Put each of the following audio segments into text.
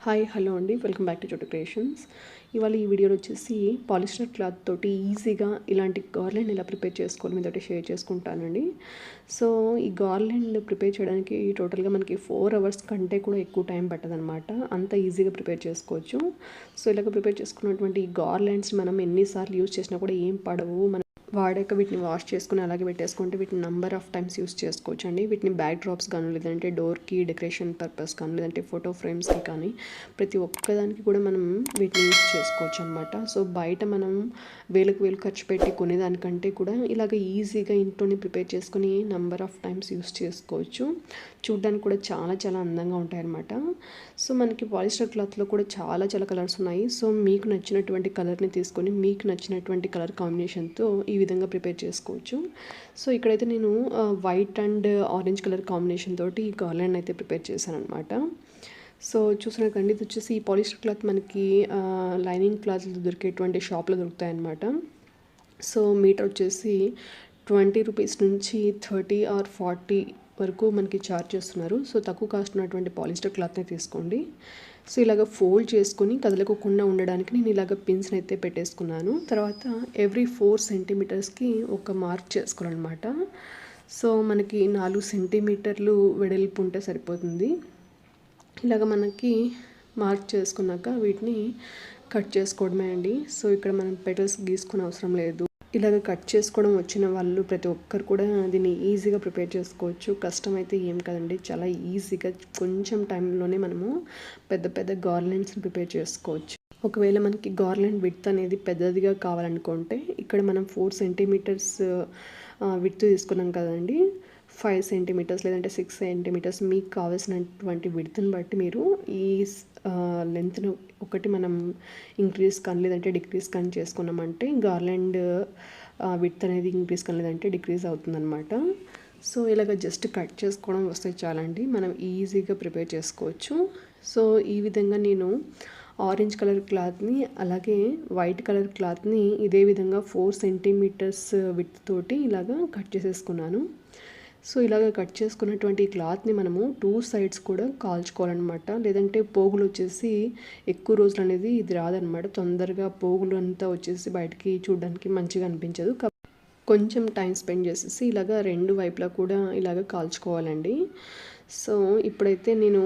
Hi hello అండి, welcome back to చోటు creations. ఇవాళ ఈ వీడియోలో వచ్చేసి పాలిస్టర్ క్లాత్ తోటి ఈజీగా ఇలాంటి గార్లెండ్ ఎలా ప్రిపేర్ చేసుకోవాలి మీతోటి షేర్ చేసుకుంటానండి. సో ఈ గార్లెండ్ ప్రిపేర్ చేయడానికి టోటల్గా మనకి 4 అవర్స్ కంటే కూడా ఎక్కువ టైం పట్టదనమాట. అంత ఈజీగా ప్రిపేర్ చేసుకోవచ్చు. సో ఇలాగ ప్రిపేర్ చేసుకున్నటువంటి ఈ గార్లెండ్స్ మనం ఎన్నిసార్లు యూజ్ చేసినా కూడా ఏం పడవు. మనం వాడాక వీటిని వాష్ చేసుకుని అలాగే పెట్టేసుకుంటే వీటిని నంబర్ ఆఫ్ టైమ్స్ యూస్ చేసుకోవచ్చు అండి. వీటిని బ్యాక్ డ్రాప్స్ కానీ, లేదంటే డోర్కి డెకరేషన్ పర్పస్ కానీ, లేదంటే ఫోటో ఫ్రేమ్స్కి కానీ ప్రతి ఒక్కదానికి కూడా మనం వీటిని యూస్ చేసుకోవచ్చు అనమాట. సో బయట మనం వేలకు వేలు ఖర్చు పెట్టి కొనేదానికంటే కూడా ఇలాగ ఈజీగా ఇంట్లోనే ప్రిపేర్ చేసుకుని నంబర్ ఆఫ్ టైమ్స్ యూస్ చేసుకోవచ్చు. చూడ్డానికి కూడా చాలా చాలా అందంగా ఉంటాయి అన్నమాట. సో మనకి పాలిస్టర్ క్లాత్లో కూడా చాలా చాలా కలర్స్ ఉన్నాయి. సో మీకు నచ్చినటువంటి కలర్ని తీసుకొని మీకు నచ్చినటువంటి కలర్ కాంబినేషన్తో ఈ విధంగా ప్రిపేర్ చేసుకోవచ్చు. సో ఇక్కడైతే నేను white and orange colour combination తోటి ఈ గార్లాండ్ అయితే ప్రిపేర్ చేశాను అనమాట. సో చూసినకండి, ఇది వచ్చేసి ఈ పాలిస్టర్ క్లాత్ మనకి లైనింగ్ క్లాత్లు దొరికేటువంటి షాప్లో దొరుకుతాయి అన్నమాట. సో మీటర్ వచ్చేసి 20 రూపీస్ నుంచి 30 ఆర్ 40 వరకు మనకి ఛార్జ్ చేస్తున్నారు. సో తక్కువ కాస్ట్ ఉన్నటువంటి పాలిస్టర్ క్లాత్ని తీసుకోండి. సో ఇలాగ ఫోల్డ్ చేసుకొని కదలకోకుండా ఉండడానికి నేను ఇలాగ పిన్స్ని అయితే పెట్టేసుకున్నాను. తర్వాత ఎవ్రీ 4 సెంటీమీటర్స్కి ఒక మార్క్ చేసుకోవాలన్నమాట. సో మనకి 4 సెంటీమీటర్లు వెడల్పు ఉంటే సరిపోతుంది. ఇలాగ మనకి మార్క్ చేసుకున్నాక వీటిని కట్ చేసుకోవడమే అండి. సో ఇక్కడ మనం పెటల్స్ గీసుకునే అవసరం లేదు. ఇలాగ కట్ చేసుకోవడం వచ్చిన వాళ్ళు ప్రతి ఒక్కరు కూడా దీన్ని ఈజీగా ప్రిపేర్ చేసుకోవచ్చు. కష్టం అయితే ఏం కదండి, చాలా ఈజీగా కొంచెం టైంలోనే మనము పెద్ద పెద్ద గార్లెండ్స్ని ప్రిపేర్ చేసుకోవచ్చు. ఒకవేళ మనకి గార్లెండ్ విడ్త్ అనేది పెద్దదిగా కావాలనుకుంటే ఇక్కడ మనం 4 సెంటీమీటర్స్ విడ్త్ తీసుకున్నాం కదండి. 5 సెంటీమీటర్స్ లేదంటే 6 సెంటీమీటర్స్ మీకు కావాల్సినటువంటి విడ్త్ని బట్టి మీరు ఈ లెంత్ను ఒకటి మనం ఇంక్రీజ్ కానీ లేదంటే డిక్రీజ్ కానీ చేసుకున్నామంటే గార్లాండ్ విడ్త్ అనేది ఇంక్రీజ్ కానీ లేదంటే డిక్రీజ్ అవుతుందన్నమాట. సో ఇలాగ జస్ట్ కట్ చేసుకోవడం వస్తే చాలండి, మనం ఈజీగా ప్రిపేర్ చేసుకోవచ్చు. సో ఈ విధంగా నేను ఆరెంజ్ కలర్ క్లాత్ని అలాగే వైట్ కలర్ క్లాత్ని ఇదే విధంగా 4 సెంటీమీటర్స్ విడ్త్ తోటి ఇలాగా కట్ చేసేసుకున్నాను. సో ఇలాగ కట్ చేసుకున్నటువంటి క్లాత్ని మనము 2 సైడ్స్ కూడా కాల్చుకోవాలన్నమాట. లేదంటే పోగులు వచ్చేసి ఎక్కువ రోజులు అనేది ఇది రాదనమాట. తొందరగా పోగులు అంతా వచ్చేసి బయటికి చూడడానికి మంచిగా అనిపించదు. కొంచెం టైం స్పెండ్ చేసేసి ఇలాగ 2 వైపులా కూడా ఇలాగ కాల్చుకోవాలండి. సో ఇప్పుడైతే నేను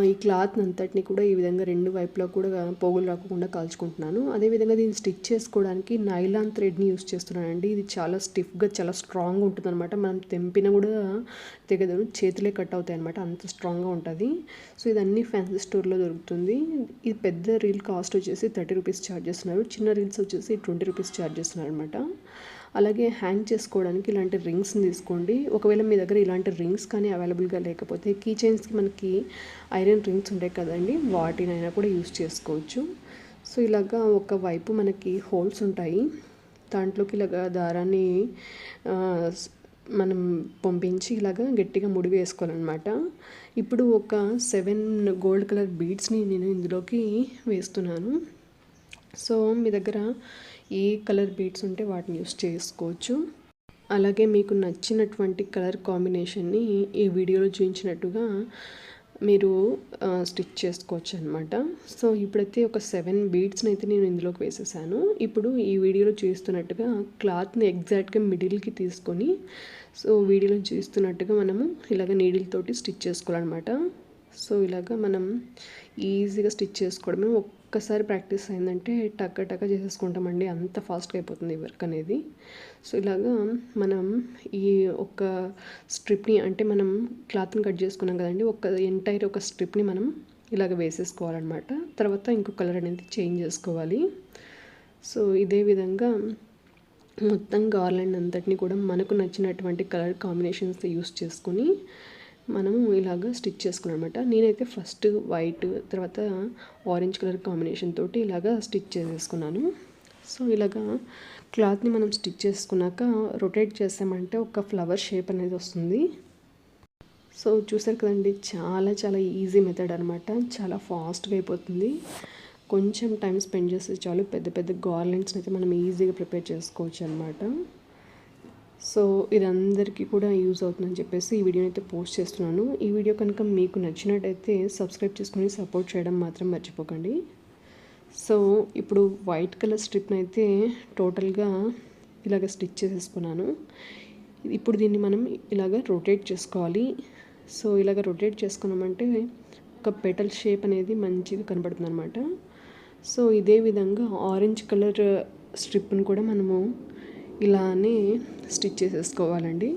ఈ క్లాత్ అంతటిని కూడా ఈ విధంగా 2 వైపులా కూడా పోగులు రాకుండా కాల్చుకుంటున్నాను. అదేవిధంగా దీన్ని స్టిచ్ చేసుకోవడానికి నైలాన్ థ్రెడ్ని యూస్ చేస్తున్నానండి. ఇది చాలా స్టిఫ్గా చాలా స్ట్రాంగ్గా ఉంటుంది అనమాట. మనం తెంపినా కూడా తెగదు, చేతులే కట్ అవుతాయి అనమాట, అంత స్ట్రాంగ్గా ఉంటుంది. సో ఇది అన్ని ఫ్యాన్సీ స్టోర్లో దొరుకుతుంది. ఇది పెద్ద రీల్ కాస్ట్ వచ్చేసి 30 రూపీస్ ఛార్జ్ చేస్తున్నారు. చిన్న రీల్స్ వచ్చేసి 20 రూపీస్ ఛార్జ్ చేస్తున్నారు అనమాట. అలాగే హ్యాంగ్ చేసుకోవడానికి ఇలాంటి రింగ్స్ని తీసుకోండి. ఒకవేళ మీ దగ్గర ఇలాంటి రింగ్స్ కానీ అవైలబుల్గా లేకపోతే కీ చైన్స్కి మనకి ఐరన్ రింగ్స్ ఉంటాయి కదండి, వాటినైనా కూడా యూస్ చేసుకోవచ్చు. సో ఇలాగా ఒక వైపు మనకి హోల్స్ ఉంటాయి, దాంట్లోకి ఇలాగా దారాన్ని మనం పంపించి ఇలాగా గట్టిగా ముడి వేసుకోవాలన్నమాట. ఇప్పుడు ఒక 7 గోల్డ్ కలర్ బీడ్స్ని నేను ఇందులోకి వేస్తున్నాను. సో మీ దగ్గర ఏ కలర్ బీడ్స్ ఉంటే వాటిని యూస్ చేసుకోవచ్చు. అలాగే మీకు నచ్చినటువంటి కలర్ కాంబినేషన్ని ఈ వీడియోలో చూపించినట్టుగా మీరు స్టిచ్ చేసుకోవచ్చు అనమాట. సో ఇప్పుడైతే ఒక 7 బీడ్స్ని అయితే నేను ఇందులోకి వేసేసాను. ఇప్పుడు ఈ వీడియోలో చూస్తున్నట్టుగా క్లాత్ని ఎగ్జాక్ట్గా మిడిల్కి తీసుకొని సో వీడియోలో చూస్తున్నట్టుగా మనము ఇలాగ నీడిల్ తోటి స్టిచ్ చేసుకోవాలన్నమాట. సో ఇలాగ మనం ఈజీగా స్టిచ్ చేసుకోవడమే. ఒక్కసారి ప్రాక్టీస్ అయిందంటే టక్క టక్క చేసేసుకుంటామండి, అంత ఫాస్ట్గా అయిపోతుంది ఈ వర్క్ అనేది. సో ఇలాగా మనం ఈ ఒక స్ట్రిప్ని అంటే మనం క్లాత్ని కట్ చేసుకున్నాం కదండి, ఒక ఎంటైర్ ఒక స్ట్రిప్ని మనం ఇలాగ వేసేసుకోవాలన్నమాట. తర్వాత ఇంకో కలర్ అనేది చేంజ్ చేసుకోవాలి. సో ఇదే విధంగా మొత్తం గార్లాండ్ అంతటిని కూడా మనకు నచ్చినటువంటి కలర్ కాంబినేషన్స్ యూస్ చేసుకొని మనము ఇలాగ స్టిచ్ చేసుకున్నామన్నమాట. నేనైతే ఫస్ట్ వైట్ తర్వాత ఆరెంజ్ కలర్ కాంబినేషన్ తోటి ఇలాగ స్టిచ్ చేసేసుకున్నాను. సో ఇలాగా క్లాత్ని మనం స్టిచ్ చేసుకున్నాక రొటేట్ చేసామంటే ఒక ఫ్లవర్ షేప్ అనేది వస్తుంది. సో చూసారు కదండి, చాలా చాలా ఈజీ మెథడ్ అనమాట, చాలా ఫాస్ట్గా అయిపోతుంది. కొంచెం టైం స్పెండ్ చేస్తే చాలు పెద్ద పెద్ద గార్లెండ్స్ని అయితే మనం ఈజీగా ప్రిపేర్ చేసుకోవచ్చు అనమాట. సో ఇది అందరికీ కూడా యూజ్ అవుతుందని చెప్పేసి ఈ వీడియోని అయితే పోస్ట్ చేస్తున్నాను. ఈ వీడియో కనుక మీకు నచ్చినట్టయితే సబ్స్క్రైబ్ చేసుకుని సపోర్ట్ చేయడం మాత్రం మర్చిపోకండి. సో ఇప్పుడు వైట్ కలర్ స్ట్రిప్ని అయితే టోటల్గా ఇలాగ స్టిచ్ చేసేసుకున్నాను. ఇప్పుడు దీన్ని మనం ఇలాగ రొటేట్ చేసుకోవాలి. సో ఇలాగ రొటేట్ చేసుకున్నామంటే ఒక పెటల్ షేప్ అనేది మంచిగా కనబడుతుంది అనమాట. సో ఇదే విధంగా ఆరెంజ్ కలర్ స్ట్రిప్ని కూడా మనము ఇలానే స్టిచ్ చేసేసుకోవాలండి.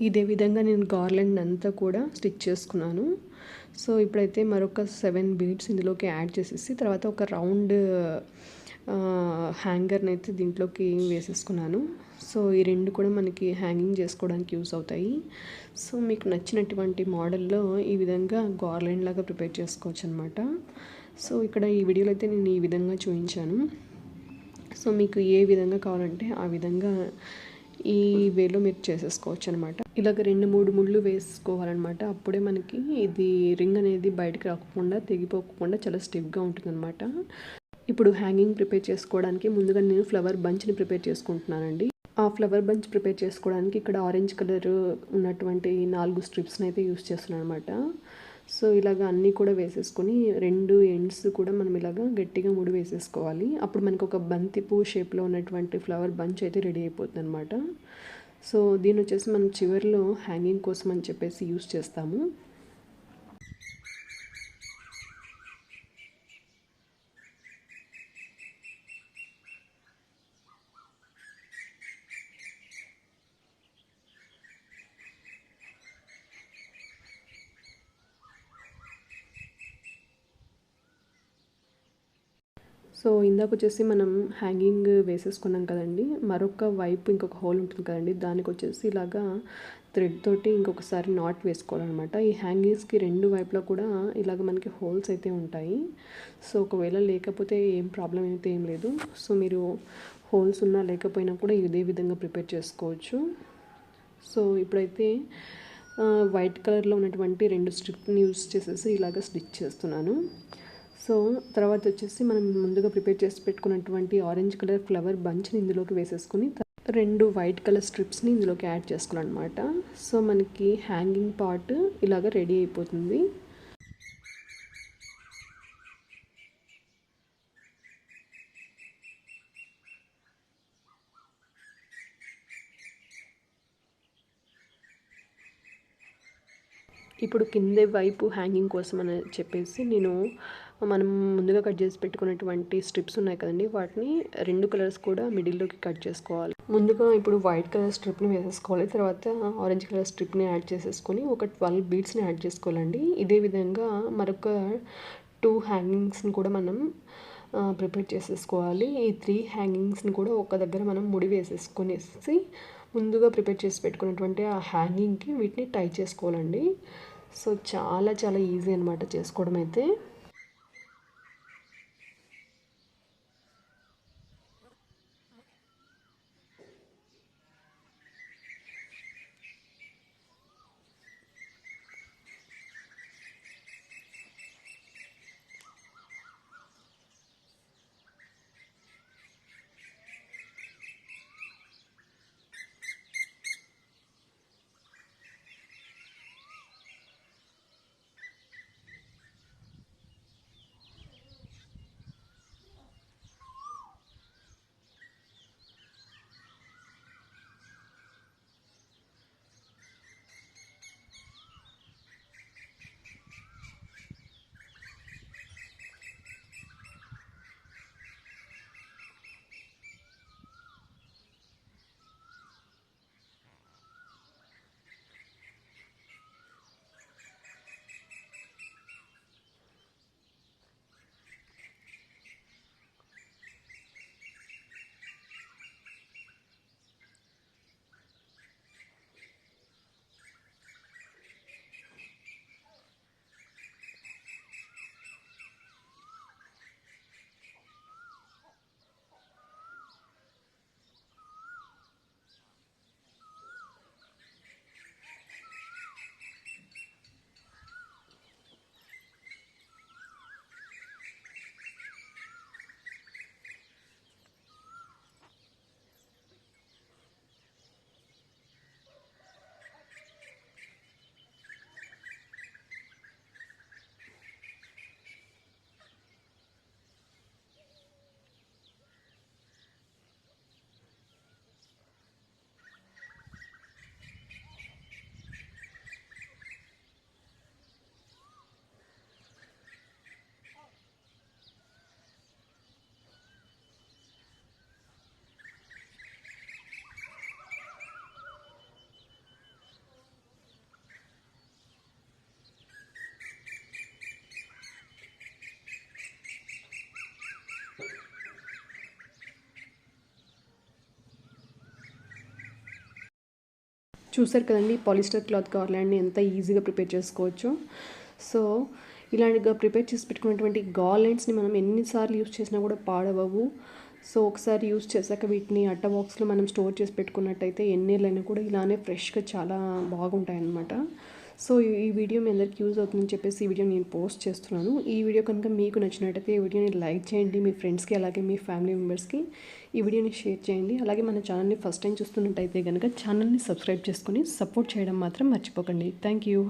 ఇదే విధంగా నేను గార్లెండ్ అంతా కూడా స్టిచ్ చేసుకున్నాను. సో ఇప్పుడైతే మరొక 7 బీడ్స్ ఇందులోకి యాడ్ చేసేసి తర్వాత ఒక రౌండ్ హ్యాంగర్ని అయితే దీంట్లోకి వేసేసుకున్నాను. సో ఈ రెండు కూడా మనకి హ్యాంగింగ్ చేసుకోవడానికి యూస్ అవుతాయి. సో మీకు నచ్చినటువంటి మోడల్లో ఈ విధంగా గార్లెండ్ లాగా ప్రిపేర్ చేసుకోవచ్చు అనమాట. సో ఇక్కడ ఈ వీడియోలో అయితే నేను ఈ విధంగా చూపించాను. సో మీకు ఏ విధంగా కావాలంటే ఆ విధంగా ఈ వేలో మీరు చేసేసుకోవచ్చు అనమాట. ఇలాగ 2-3 ముళ్ళు వేసుకోవాలన్నమాట. అప్పుడే మనకి ఇది రింగ్ అనేది బయటకు రాకుండా తెగిపోకుండా చాలా స్టిఫ్గా ఉంటుందన్నమాట. ఇప్పుడు హ్యాంగింగ్ ప్రిపేర్ చేసుకోవడానికి ముందుగా నేను ఫ్లవర్ బంచ్ని ప్రిపేర్ చేసుకుంటున్నానండి. ఆ ఫ్లవర్ బంచ్ ప్రిపేర్ చేసుకోవడానికి ఇక్కడ ఆరెంజ్ కలర్ ఉన్నటువంటి 4 స్ట్రిప్స్ని అయితే యూస్ చేస్తున్నాను అనమాట. సో ఇలాగ అన్నీ కూడా వేసేసుకొని 2 ఎండ్స్ కూడా మనం ఇలాగ గట్టిగా ముడి వేసేసుకోవాలి. అప్పుడు మనకు ఒక బంతి పువ్వు షేప్లో ఉన్నటువంటి ఫ్లవర్ బంచ్ అయితే రెడీ అయిపోతుంది అనమాట. సో దీని వచ్చేసి మనం చివరిలో హ్యాంగింగ్ కోసం అని చెప్పేసి యూస్ చేస్తాము. సో ఇందాక వచ్చేసి మనం హ్యాంగింగ్ వేసేసుకున్నాం కదండి, మరొక వైపు ఇంకొక హోల్ ఉంటుంది కదండి, దానికి వచ్చేసి ఇలాగా థ్రెడ్ తోటి ఇంకొకసారి నాట్ వేసుకోవాలన్నమాట. ఈ హ్యాంగింగ్స్కి 2 వైపులా కూడా ఇలాగ మనకి హోల్స్ అయితే ఉంటాయి. సో ఒకవేళ లేకపోతే ఏం ప్రాబ్లం అయితే ఏం లేదు. సో మీరు హోల్స్ ఉన్నా లేకపోయినా కూడా ఇదే విధంగా ప్రిపేర్ చేసుకోవచ్చు. సో ఇప్పుడైతే వైట్ కలర్లో ఉన్నటువంటి 2 స్ట్రిప్ని యూస్ చేసేసి ఇలాగ స్టిచ్ చేస్తున్నాను. సో తర్వాత వచ్చేసి మనం ముందుగా ప్రిపేర్ చేసి పెట్టుకున్నటువంటి ఆరెంజ్ కలర్ ఫ్లవర్ బంచ్ని ఇందులోకి వేసేసుకుని 2 వైట్ కలర్ స్ట్రిప్స్ని ఇందులోకి యాడ్ చేసుకోవాలన్నమాట. సో మనకి హ్యాంగింగ్ పార్ట్ ఇలాగ రెడీ అయిపోతుంది. ఇప్పుడు కింద వైపు హ్యాంగింగ్ కోసం అని చెప్పేసి నేను మనం ముందుగా కట్ చేసి పెట్టుకున్నటువంటి స్ట్రిప్స్ ఉన్నాయి కదండి, వాటిని 2 కలర్స్ కూడా మిడిల్లోకి కట్ చేసుకోవాలి. ముందుగా ఇప్పుడు వైట్ కలర్ స్ట్రిప్ని వేసేసుకోవాలి. తర్వాత ఆరెంజ్ కలర్ స్ట్రిప్ని యాడ్ చేసేసుకొని ఒక 12 బీడ్స్ని యాడ్ చేసుకోవాలండి. ఇదే విధంగా మరొక 2 హ్యాంగింగ్స్ని కూడా మనం ప్రిపేర్ చేసేసుకోవాలి. ఈ 3 హ్యాంగింగ్స్ని కూడా ఒక దగ్గర మనం ముడి వేసేసుకొనేసి ముందుగా ప్రిపేర్ చేసి పెట్టుకున్నటువంటి ఆ హ్యాంగింగ్కి వీటిని టై చేసుకోవాలండి. సో చాలా చాలా ఈజీ అనమాట చేసుకోవడం అయితే. చూసారు కదండి పాలిస్టర్ క్లాత్ గార్లాండ్ని ఎంత ఈజీగా ప్రిపేర్ చేసుకోవచ్చు. సో ఇలాంటిగా ప్రిపేర్ చేసి పెట్టుకున్నటువంటి గార్లాండ్స్ని మనం ఎన్నిసార్లు యూస్ చేసినా కూడా పాడవవు. సో ఒకసారి యూస్ చేశాక వీటిని అట్ట బాక్స్లో మనం స్టోర్ చేసి పెట్టుకున్నట్టయితే ఎన్నేళ్ళైనా కూడా ఇలానే ఫ్రెష్గా చాలా బాగుంటాయి అన్నమాట. సో ఈ వీడియో మీ అందరికి యూజ్ అవుతుందని చెప్పేసి ఈ వీడియో నేను పోస్ట్ చేస్తున్నాను. ఈ వీడియో కనుక మీకు నచ్చినట్టయితే ఈ వీడియోని లైక్ చేయండి, మీ ఫ్రెండ్స్కి అలాగే మీ ఫ్యామిలీ మెంబర్స్కి ఈ వీడియోని షేర్ చేయండి. అలాగే మన ఛానల్ని ఫస్ట్ టైం చూస్తున్నట్టయితే కనుక ఛానల్ని సబ్స్క్రైబ్ చేసుకొని సపోర్ట్ చేయడం మాత్రం మర్చిపోకండి. Thank you.